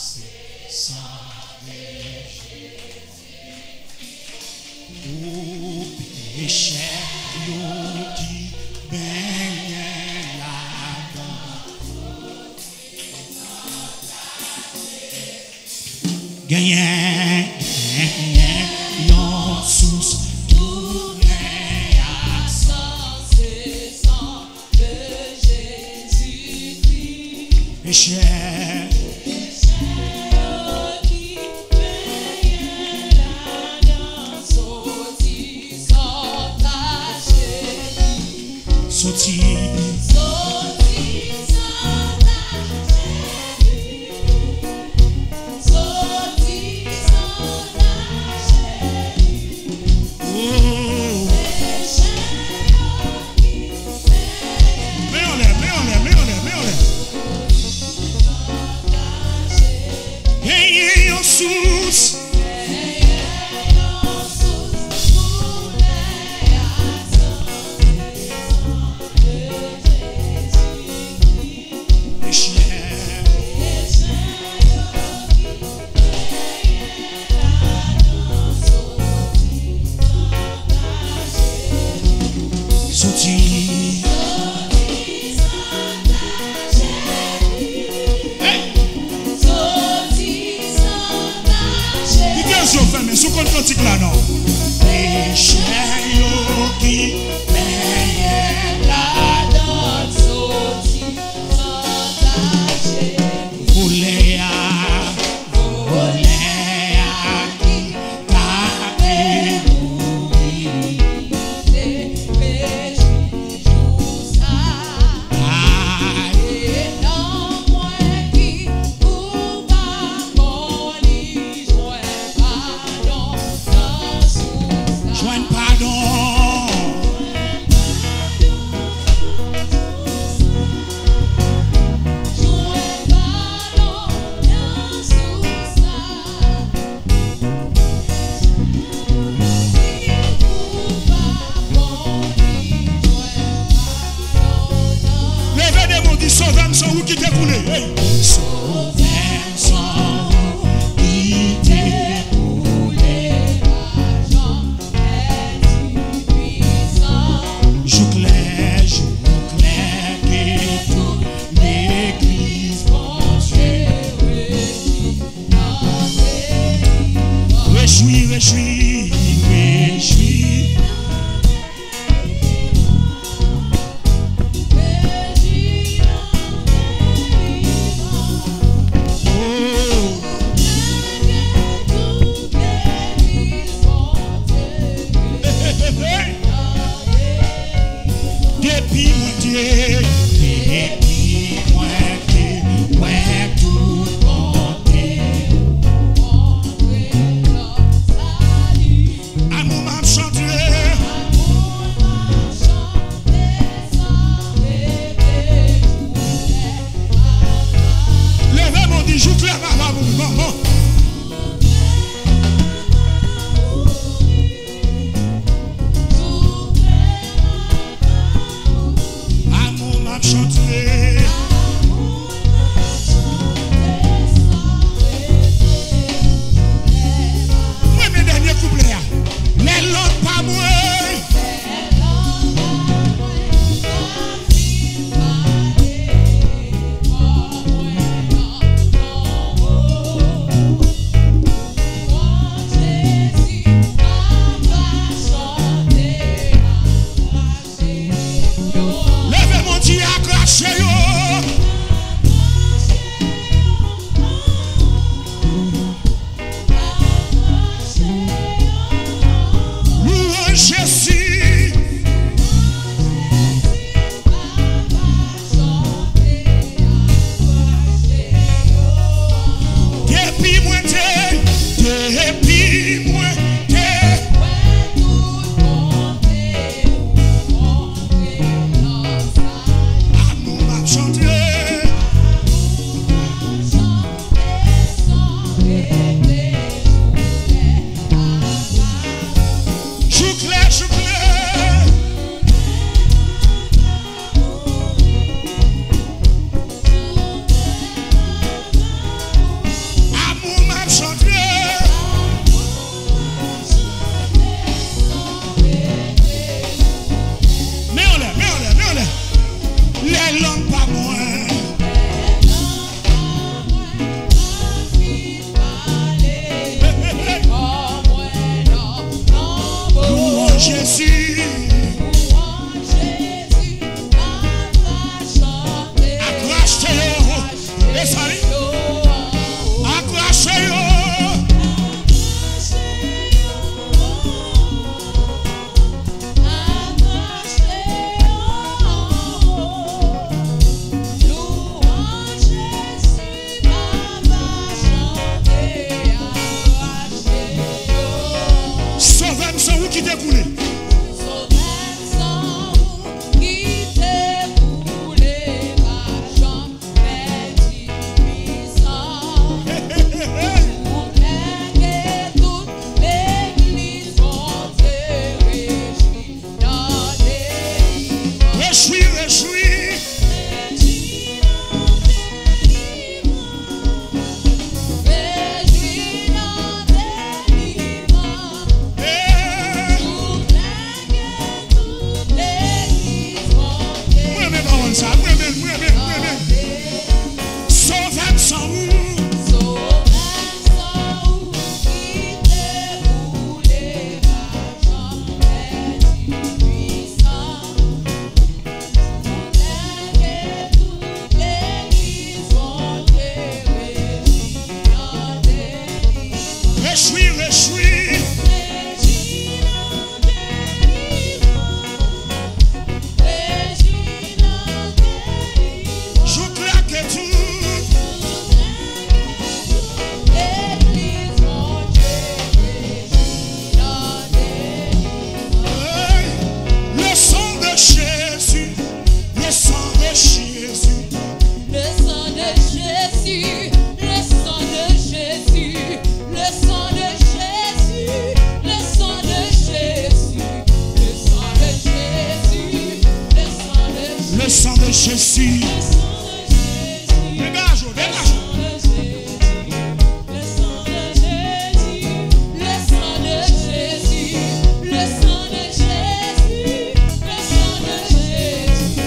c'est sang de Jésus. Au péché, nous qui baignent là-dedans. Gagnez, yon sous tourner à sang, c'est sang de Jésus-Christ. Péché. Oh non pas moins. Louange Jésus. Jésus. Dégage, dégage. Le sang de Jésus, le sang de Jésus, le sang de Jésus, le sang de Jésus, le sang de Jésus.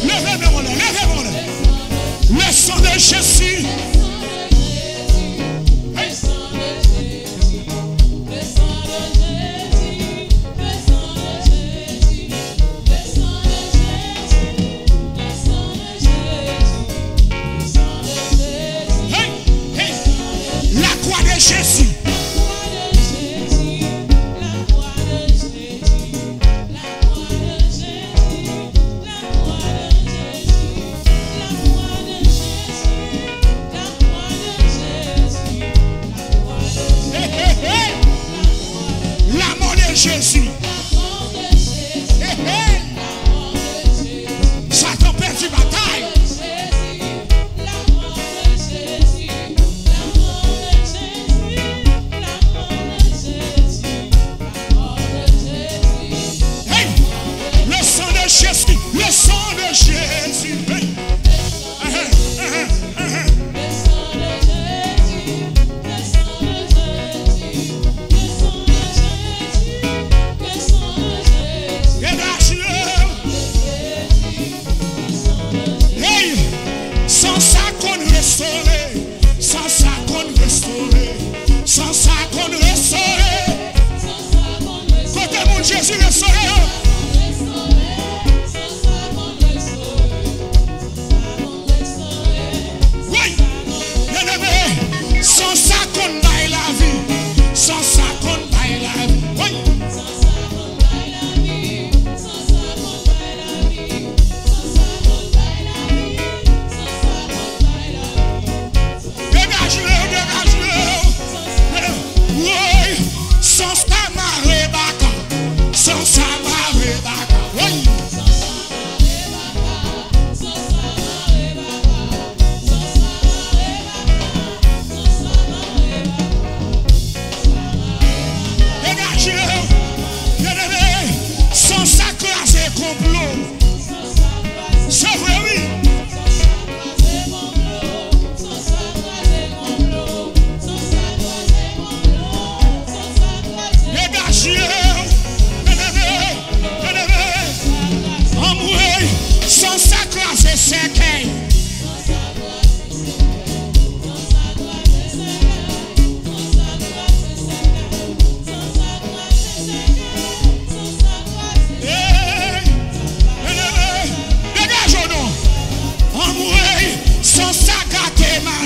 Levez-moi là, levez-moi là. Le sang de Jésus. Le sang de Jésus, le sang de Jésus, le sang de Jésus, le sang de Jésus, le sang de Jésus, le sang de Jésus. Hey, hey. La croix de Jésus. Hey, hey, hey. La mort de Jésus. Hey, hey. Satan perdu bataille. La mort de Jésus, la mort de Jésus,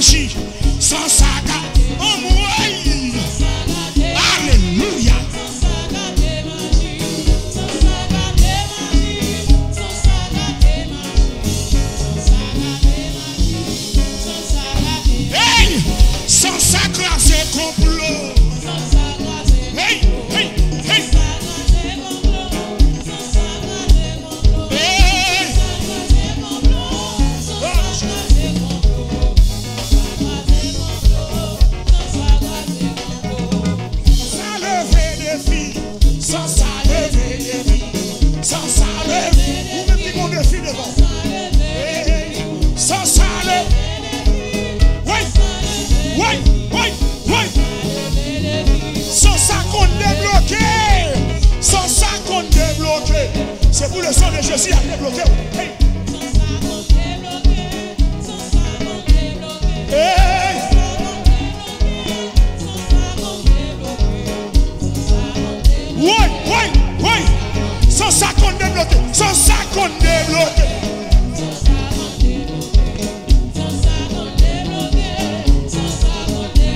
magie, sans saga, en mouille. Alléluia. Hey, sans saga, c'est complot. Hey, hey, hey. Sans ça lever des filles, sans ça lever, vous mettez mon défi devant. Sans ça lever, oui. Sans ça qu'on débloqué, sans ça qu'on débloqué. C'est pour le sang de Jésus à débloquer. Hey. Hey. Oui. Sans ça qu'on débloqué. Sans ça qu'on débloqué.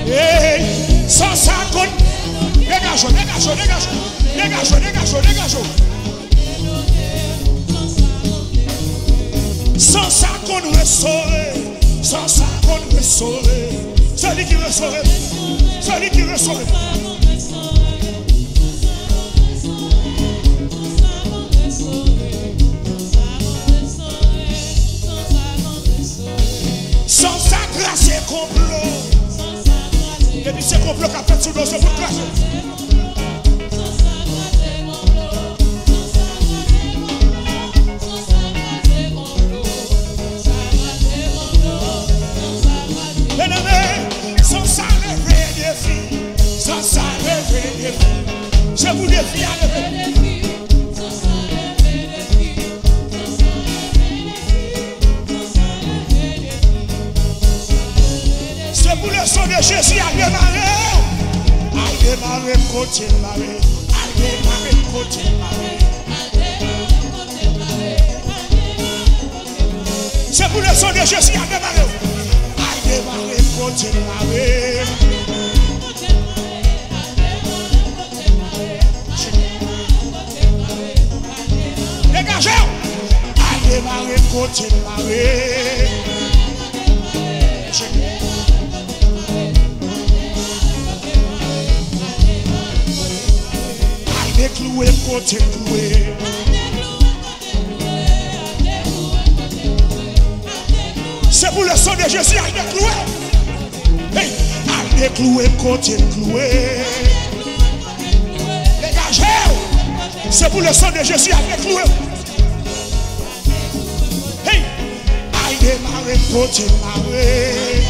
Hey, sans ça qu'on dégage. Sans ça qu'on ressort. Sans ça qu'on ressort. Celui qui ressort. Celui qui ressort. Sans sa grâce c'est complot. Et puis c'est complot qu'a fait sous nos c'est pour classer. Sans ça lever des filles, sans ça lever des filles, je vous défie à lever. C'est pour le sang de Jésus à démarrer. À démarrer, côté marée. À démarrer, côté marée. C'est pour le sang de Jésus à démarrer. À démarrer, côté marée. Dégagez. À démarrer, côté marée. Cloué, côté cloué. C'est pour le sang de Jésus, à décloué. Hey, à décloué, côté cloué. Dégagez. C'est pour le sang de Jésus, à décloué. Hey, à démarrer, côté marée.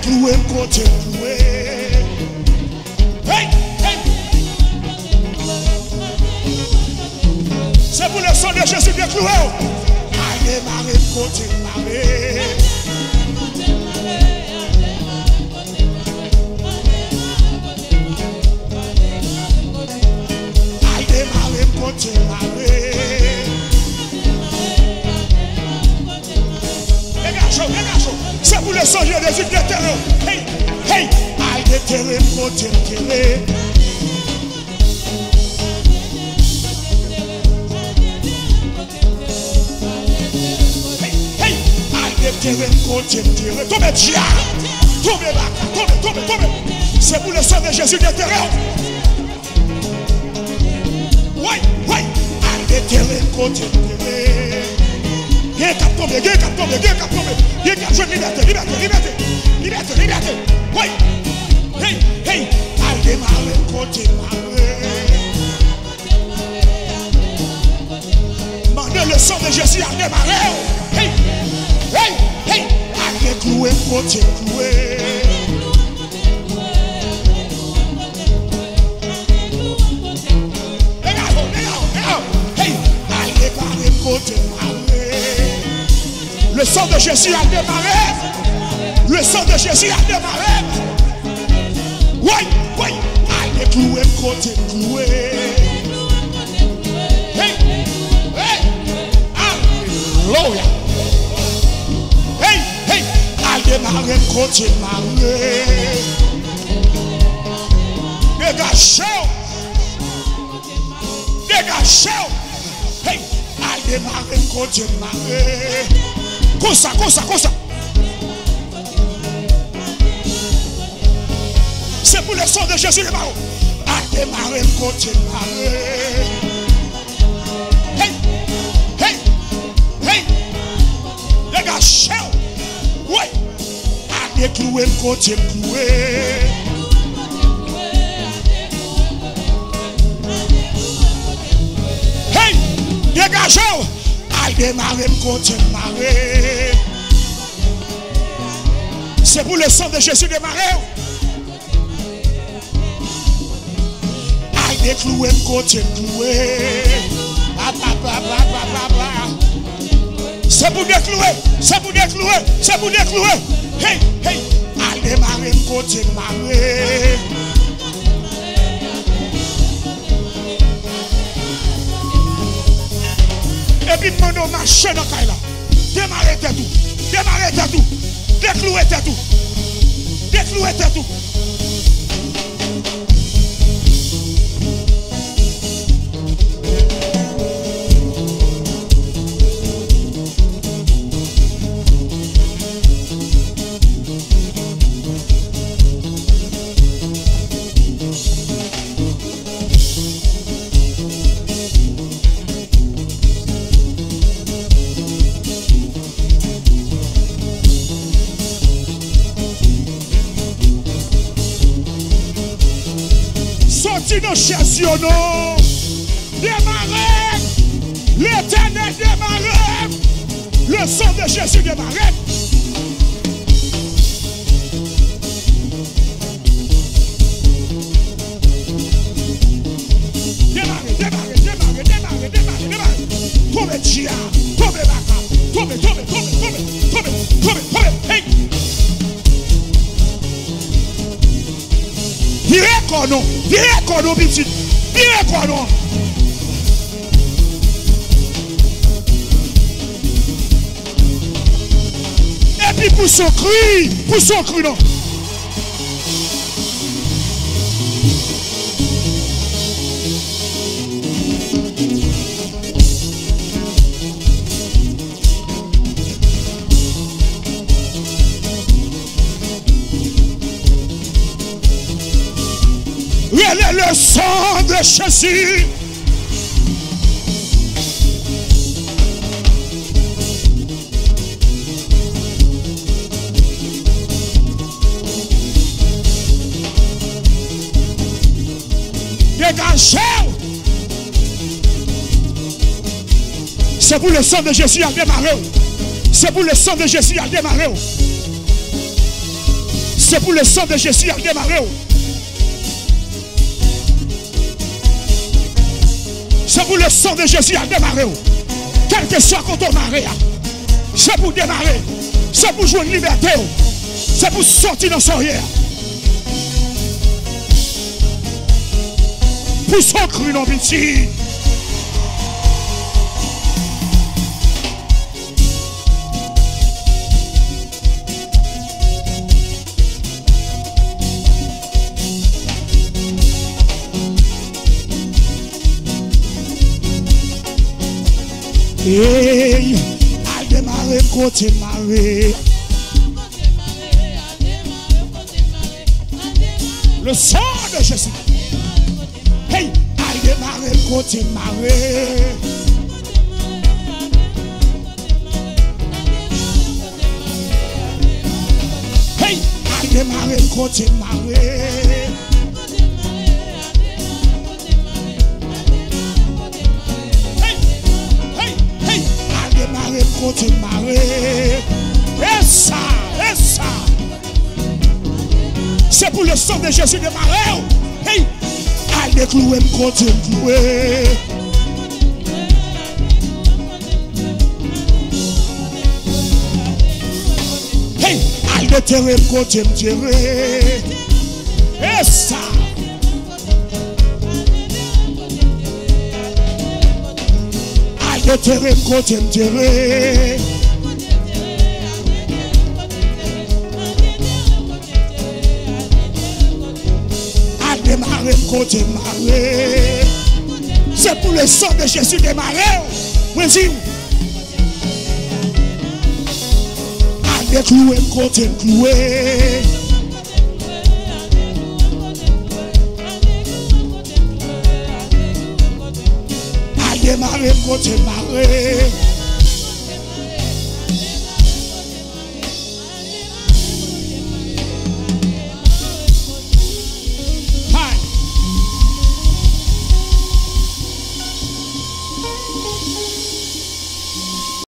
Cloué, côté cloué. Hey. C'est pour le sang de Jésus de cloué. À démarrer, côté marée. À démarrer, côté marée. Dégage. C'est pour le sang de Jésus de terre. Hey, aïe de terre, côté terre. Hey, aïe de terre, côté terre. Tombez, dia. Tombez, baka, tombez. C'est pour le sang de Jésus de terre. Oui, aïe de terre, côté terre. Il y a cap tombé. Il y a cap jeune liberté. Oui. Hey. À démarrer, côté marée. Mandez le sang de Jésus à démarrer. Hey. À déclouer, côté cloué. Hey. À démarrer, côté marée. Le sang de Jésus a démarré. Le sang de Jésus a démarré. Oui. Allez clouer, côté cloué. démarrer côté marée. Dégagez. Dégagez. Hey, à démarrer côté marée. Comme ça, comme ça, comme ça. C'est pour le sang de Jésus les maraux. À démarrer côté marée. Hey, hey, hey. Dégagez. Oui. À déclouer côté cloué. Hey, dégagez. À démarrer côté marée. C'est pour le sang de Jésus démarrer. À déclouer côté cloué. C'est pour déclouer, c'est pour déclouer, c'est pour déclouer. Hey, hey, à démarrer côté marée. Et puis mon marché dans la là. Démarrer tout, démarrer tout, déclouer tout, déclouer tout. Nos Jésus, non. Démarrez. L'Éternel démarrez. Le sang de Jésus démarrez. Démarrez, démarrez, démarrez, démarrez, démarrez, démarrez. Tombez, Dia. Tombez, Baka. Tombez, tombez, tombez, tombez, tombez, tombez, tombez. Hey. Direct quoi non, petit. Direct quoi non. Et puis pour son cri non. Le sang de Jésus. Dégagez. C'est pour le sang de Jésus à démarrer. C'est pour le sang de Jésus à démarrer. C'est pour le sang de Jésus à démarrer. C'est pour le sang de Jésus à démarrer. Quel que soit quand on marre, c'est pour démarrer. C'est pour jouer une liberté. C'est pour sortir dans son hier. Pour son cru dans petit. Hey, à démarrer côté marée. Le sang de Jésus. Hey, à démarrer côté marée. Hey, à démarrer côté marée. Côté marée. Et ça. C'est pour le sang de Jésus de marée. Hey, allez clouer côté cloué. Hey, allez terrer côté terrer. Et ça. Terre côté terre. démarrer côté maré. C'est pour le sang de Jésus démarrer. Moi dis avec cloué côté cloué. À démarrer côté maré.